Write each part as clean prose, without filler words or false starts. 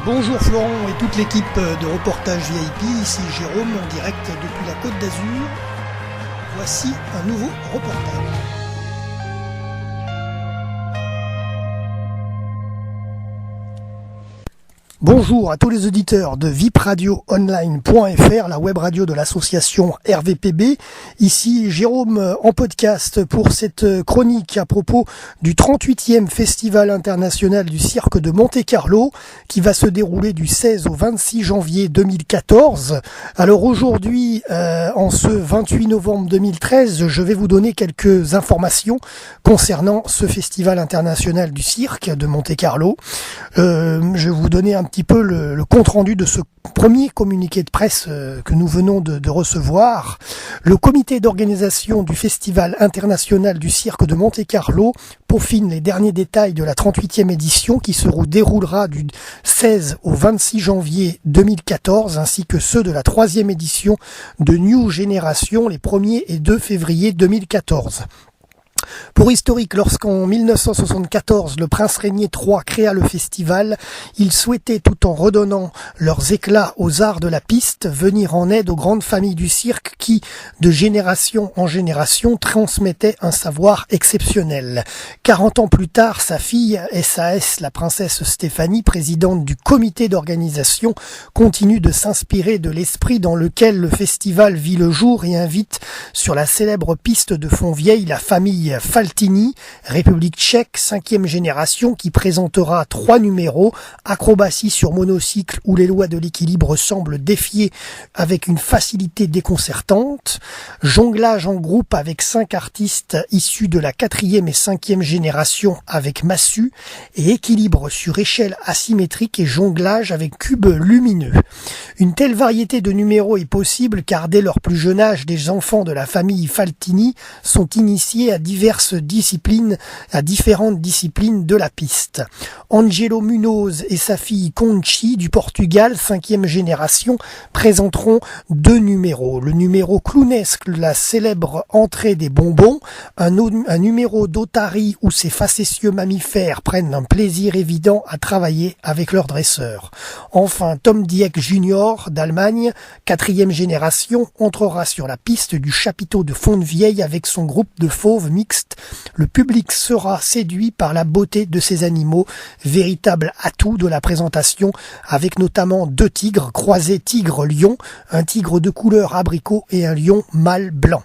Bonjour Florent et toute l'équipe de Reportage VIP, ici Jérôme en direct depuis la Côte d'Azur. Voici un nouveau reportage. Bonjour à tous les auditeurs de vipradioonline.fr, la web radio de l'association RVPB. Ici Jérôme en podcast pour cette chronique à propos du 38e Festival international du cirque de Monte-Carlo qui va se dérouler du 16 au 26 janvier 2014. Alors aujourd'hui, en ce 28 novembre 2013, je vais vous donner quelques informations concernant ce Festival international du cirque de Monte-Carlo. Je vais vous donner un petit peu le compte-rendu de ce premier communiqué de presse que nous venons de recevoir. Le comité d'organisation du Festival international du cirque de Monte-Carlo peaufine les derniers détails de la 38e édition qui se déroulera du 16 au 26 janvier 2014 ainsi que ceux de la 3e édition de New Génération les 1er et 2 février 2014. Pour historique, lorsqu'en 1974, le prince Régnier III créa le festival, il souhaitait, tout en redonnant leurs éclats aux arts de la piste, venir en aide aux grandes familles du cirque qui, de génération en génération, transmettaient un savoir exceptionnel. 40 ans plus tard, sa fille, SAS, la princesse Stéphanie, présidente du comité d'organisation, continue de s'inspirer de l'esprit dans lequel le festival vit le jour et invite sur la célèbre piste de Fontvieille la famille Faltini, République tchèque, 5e génération, qui présentera 3 numéros, acrobatie sur monocycle où les lois de l'équilibre semblent défier avec une facilité déconcertante, jonglage en groupe avec 5 artistes issus de la 4e et 5e génération avec massue, et équilibre sur échelle asymétrique et jonglage avec cubes lumineux. Une telle variété de numéros est possible car dès leur plus jeune âge, des enfants de la famille Faltini sont initiés à différentes disciplines de la piste. Angelo Munoz et sa fille Conchi du Portugal, 5e génération, présenteront 2 numéros. Le numéro clownesque, la célèbre entrée des bonbons, un numéro d'otarie où ces facétieux mammifères prennent un plaisir évident à travailler avec leurs dresseurs. Enfin, Tom Dieck Jr. d'Allemagne, 4e génération, entrera sur la piste du chapiteau de Fontvieille avec son groupe de fauves mixtes. Le public sera séduit par la beauté de ces animaux, véritable atout de la présentation, avec notamment 2 tigres croisés tigre-lion, un tigre de couleur abricot et un lion mâle blanc.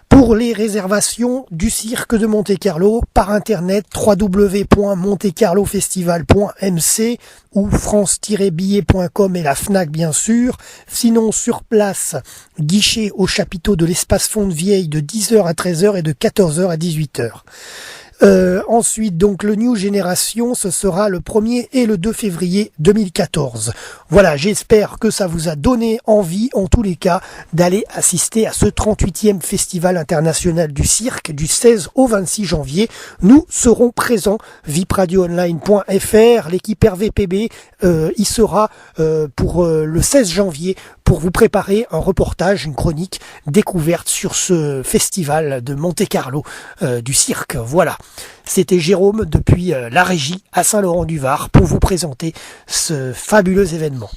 Pour les réservations du cirque de Monte-Carlo, par internet www.montecarlofestival.mc ou france-billet.com et la Fnac bien sûr. Sinon sur place, guichet au chapiteau de l'espace Fontvieille de 10h à 13h et de 14h à 18h. Ensuite, donc, le New Génération, ce sera le 1er et le 2 février 2014. Voilà, j'espère que ça vous a donné envie, en tous les cas, d'aller assister à ce 38e Festival international du cirque du 16 au 26 janvier. Nous serons présents, vipradioonline.fr, l'équipe RVPB y sera pour le 16 janvier pour vous préparer un reportage, une chronique découverte sur ce festival de Monte-Carlo du cirque. Voilà, c'était Jérôme depuis la régie à Saint-Laurent-du-Var pour vous présenter ce fabuleux événement.